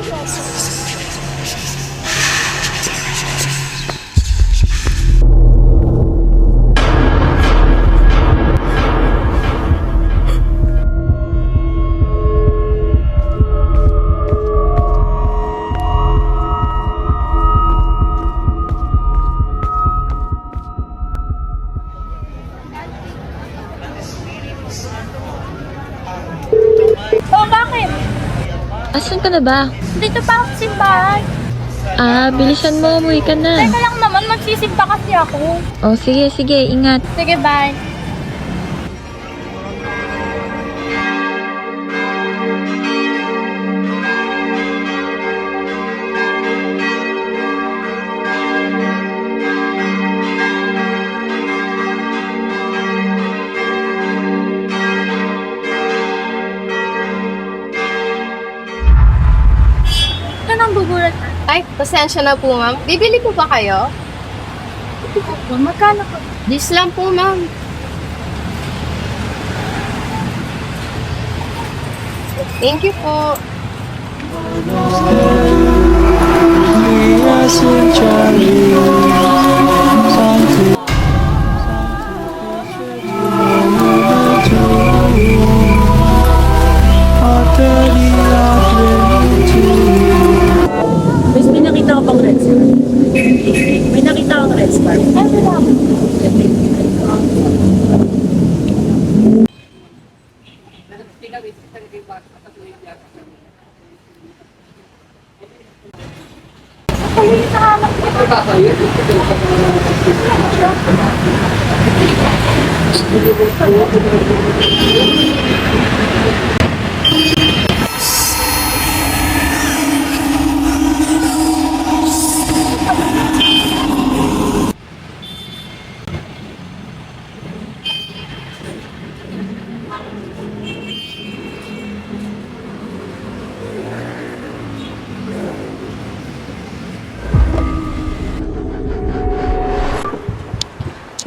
Oh, bakit? Asan ka na ba? Dito pa ako sa simbahan. Bilisan mo, umuwi ka na. Teka lang naman, magsisimba kasi ako. Oh, sige, sige, ingat. Sige, bye. Anong bubulat? Ay, pasensya na po, ma'am. Bibili po ba kayo? Magkano ko? This lang po, ma'am. Thank you po. May nakita ko pang red scarf. May nakita akong red scarf. Ay, wala. Ako yung nakahanap ko.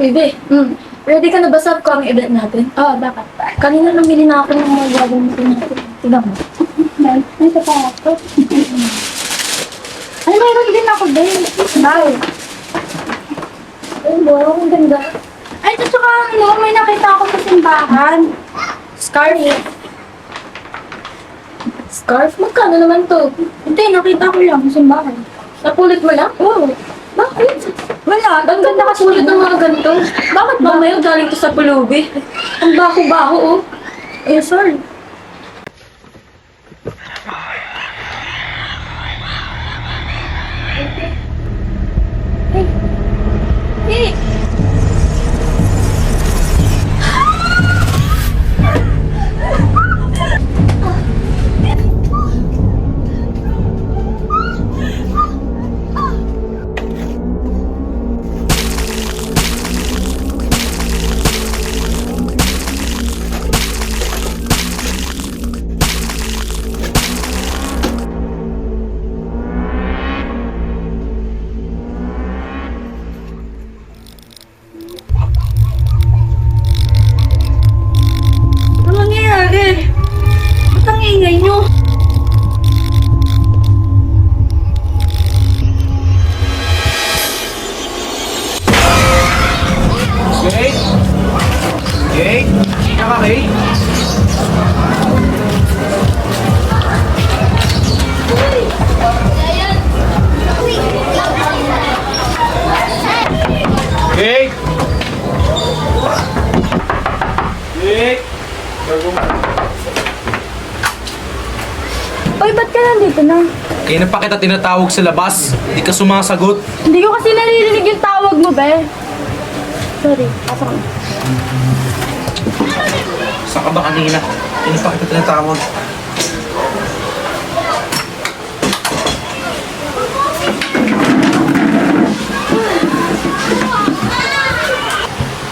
Bebe, ready ka na ba sa upcoming event natin? Oh, bakit? Kanina namili na ako ng mga gagawin natin. Tignan mo. May sapatos. Ay, mayroon din ako din. Ay! Ay, wow, ang ganda. Ay, at saka ano, may nakita ako sa simbahan. Scarf. Scarf? Magkano naman to? Hindi, nakita ko lang sa simbahan. Napulit mo lang? Oo. Bakit? Wala, Ang ganda kasi ulit ng mga ganito. Bakit ba mayo galing to sa pulubi? Ang baho-baho, oh. Eh, sorry. Hey! Ano nangyayari? Ba't ang ingay nyo? Jake? Jake? Sino ka, Ray? Jake? Jake? Uy, ba't ka nandito na? Kaya na pa kita tinatawag sa labas. Hindi ka sumasagot. Hindi ko kasi naririnig yung tawag mo, be. Sorry, pasok na. Saan ka ba kanina? Kaya na pa kita tinatawag.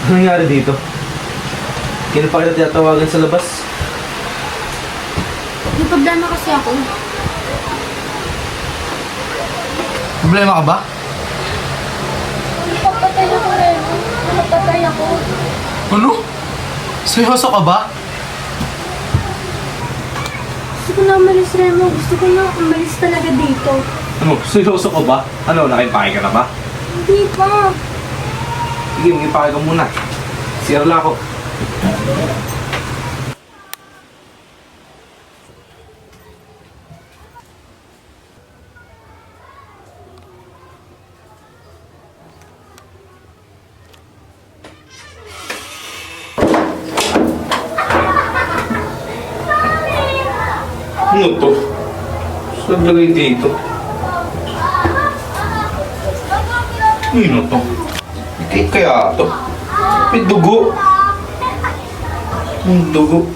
Ano nangyari dito? Kaya na pa kita tinatawagan sa labas. May problema kasi ako. Problema ka ba? Napapatay ako eh. Napapatay ako. Ano? Seryoso ka ba? Hindi ko ko na umalis, Remo. Gusto ko na umalis talaga dito. Ano, seryoso ka ba? Ano, nakipake ka na ba? Hindi pa. Sige, magipake ka muna. Sirla ako. Ano to? Saan lagay dito? Ano to? Cake kaya to? May dugo. Ang dugo.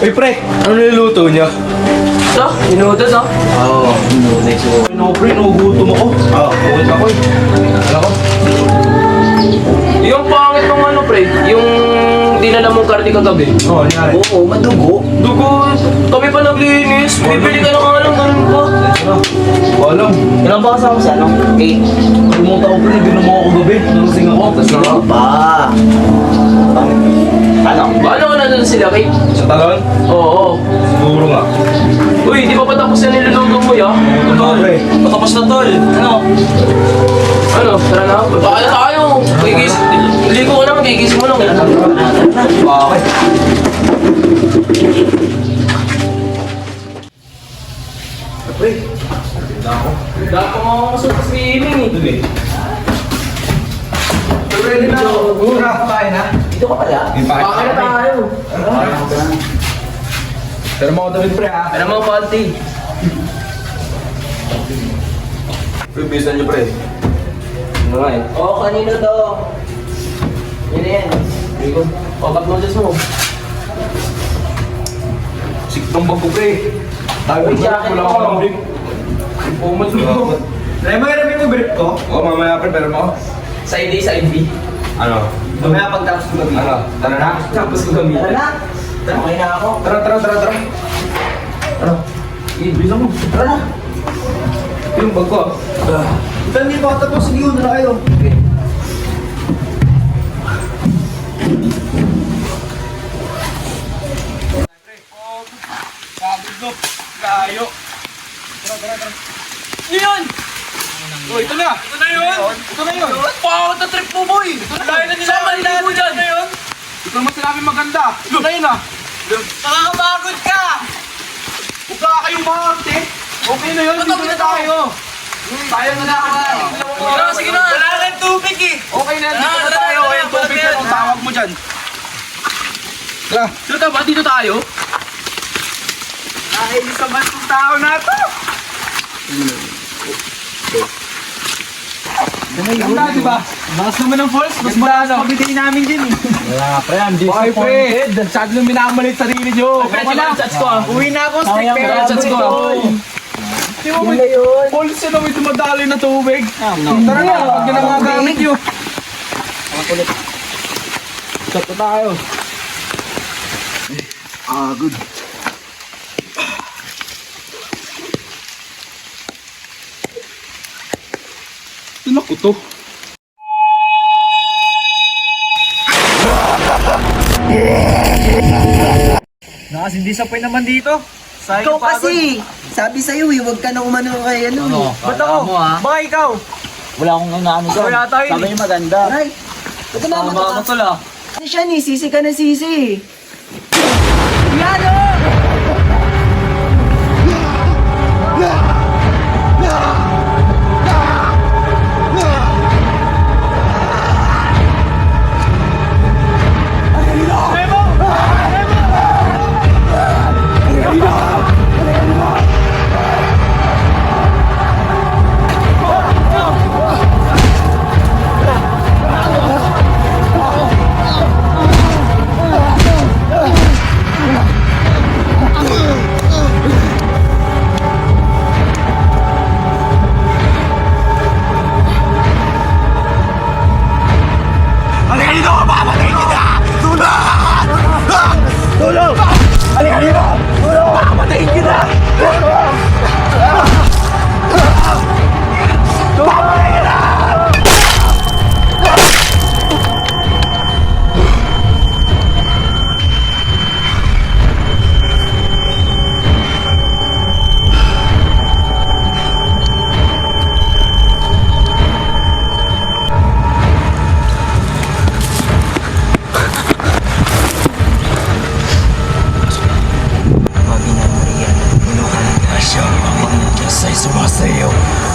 Uy pre, ano niluluto niya? Ito, minutos oh. Oo, next mo. Ano pre, nagugutom ako. Ulit ako eh. Ano ko? Yung pangit ng ano pre, yung dinala mong karne kagabi. Oo, nangyari. Oo, madugo. Dugo, kami pa naglinis. Bibili ka na nga lang, ganun pa. Ano? Walang. Ilan ba kasama sa ano? 8. Pumunta ko pre, ginom ako gabi. Nalasing ako. Ano ba? Ano? Paano ka nandun sila, Kate? Sa talon? Oo. Siguro nga. Uy, di pa pa tapos na niluluto mo, ya? Tol, patapos na tol. Ano? Ano? Tara na. Baka na tayo. Gigis. Ligo ko naman, gigis mo lang. Bakit? Pre, Dapat ko makakasok sa swimming eh. dun eh. Ready na ako. Mura, kain ha? Dito ka pala? Baka na tayo. Pero mga damit pre ha? Ano mga panty? Pre, bisan nyo pre. Ano nga eh? Oo, kanino to? Yun na yan. Rico, papat mo dyan mo. Siktong bag ko pre. Tayo Uy, pre, jacket wala mo. akong brief. Pumat mo. Dahil mo hirapin yung brief ko, Oo, mamaya pre, pero mo. Side A, side B. Ano? mamaya pagtapos ko gabi. Ano? Tara na? Tapos ko gamitin. Tara na! Okay na ako. Tara. Tara. Bilang mo. Tara na! Yung bag ko. Ito hindi pa tapos, sige yun na kayo. Pagod layo. Tara. Yun! Oh, ito na! Ito na yun! Pakakot na trip mo, boy! Dahil na nila maliligo dyan! Ito naman sinabi maganda! Ito na yun ah! Nakakapagod ka! Huwag ka kayong maarte! Okay na yun, dito na tayo! Tayo na naman! Sige na! Wala kang tubig eh! Okay na, dito na tayo! Ayan, tubig na ang tawag mo dyan! Tara! Dito ba? Dito tayo? Nakainis naman itong tao na to. Ganda, di ba? Lakas naman ng falls. Mas malakas pabigay namin din eh. Wala, pre. I'm Okay, pre. Masyado nang minamalit sarili nyo. Pre, tingnan shots ko ah. Uwi na ako, stick Sayang, pero pre, shots ko. Di ba may falls na may dumadaloy na tubig? Tara na, pag yun ang mga gamit nyo. Shot na tayo. Good. Tinak ko to. Nakasindi sa point naman dito. Sayang Ikaw yung pagod. kasi! Sabi sa'yo eh, huwag ka na umano kay ano eh. Ba't ako? Baka ikaw? Wala akong inaano doon. Wala tayo Sabi eh. niyo maganda. Right? Ba't naman Tama ka tol ah. Kasi siya ni, sisi ka na sisi. Yan o!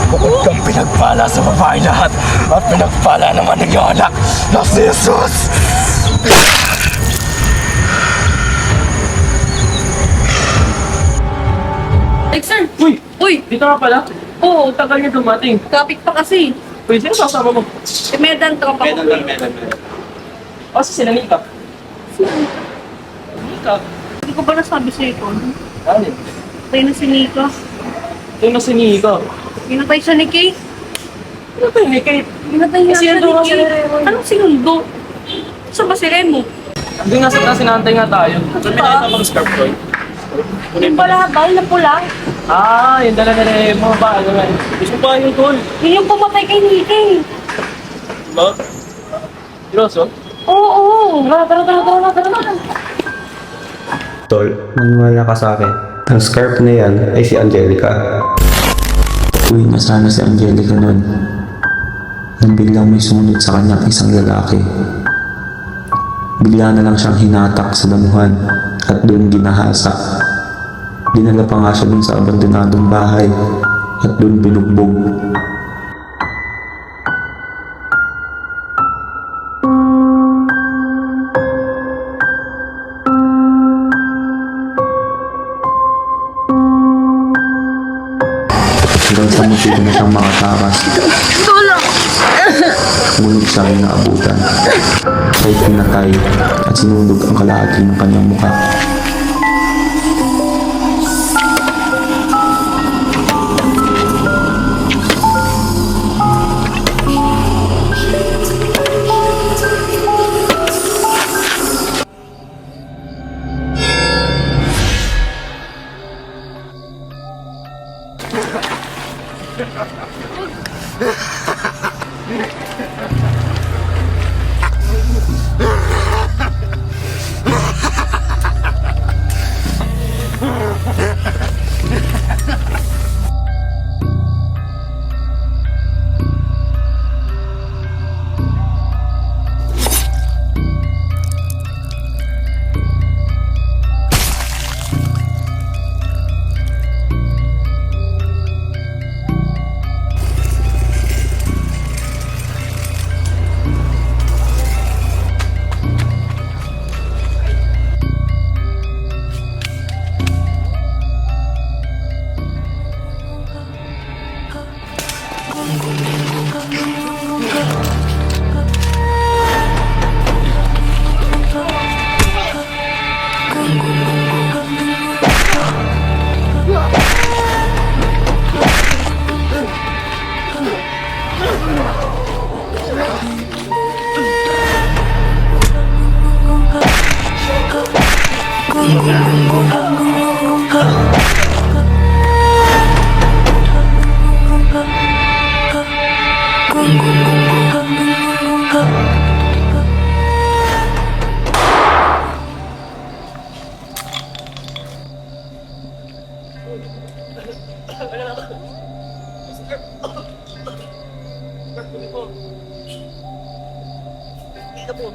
Bukod kang pinagpala sa babae lahat at pinagpala naman ng iyong anak na si Jesus! Dexter! Uy! Uy! Dito ka pala? Oo, tagal niya dumating. Topic pa kasi. Uy, sino kasama mo? Si Medan, tropa ko. Medan. O, si sila Nika. Nika? Hindi ko ba nasabi sa'yo ito? Alin? Patay na si Nika. Sino si Nika? Pinatay siya ni Kate. Ano ba ni Kate? Pinatay niya siya Sinundo ni ka si Kate. Remo. Anong sinundo? Saan ba si Remo? Hindi nga sa sinantay nga tayo. Sabi na ito mag-scarf ko. Yung pala, bal na pula. Ah, yung dala na Remo ba? Ano nga? Gusto pa yung tol. Yun yung pumatay kay Nika eh. Ba? Seryoso? Oo. Tara. Tol, maniwala ka sa akin. Ang scarf na yan ay si Angelica. Uy, nasana si Angelica nun. Nang biglang may sumunod sa kanyang isang lalaki. Bigla na lang siyang hinatak sa damuhan at doon ginahasa. Dinala pa nga siya dun sa abandonadong bahay at doon binugbog. Hanggang sa muntik na siyang makatakas. Ngunit siya ay naabutan. Siya'y pinatay at sinunog ang kalahati ng kanyang mukha. Hindi na po.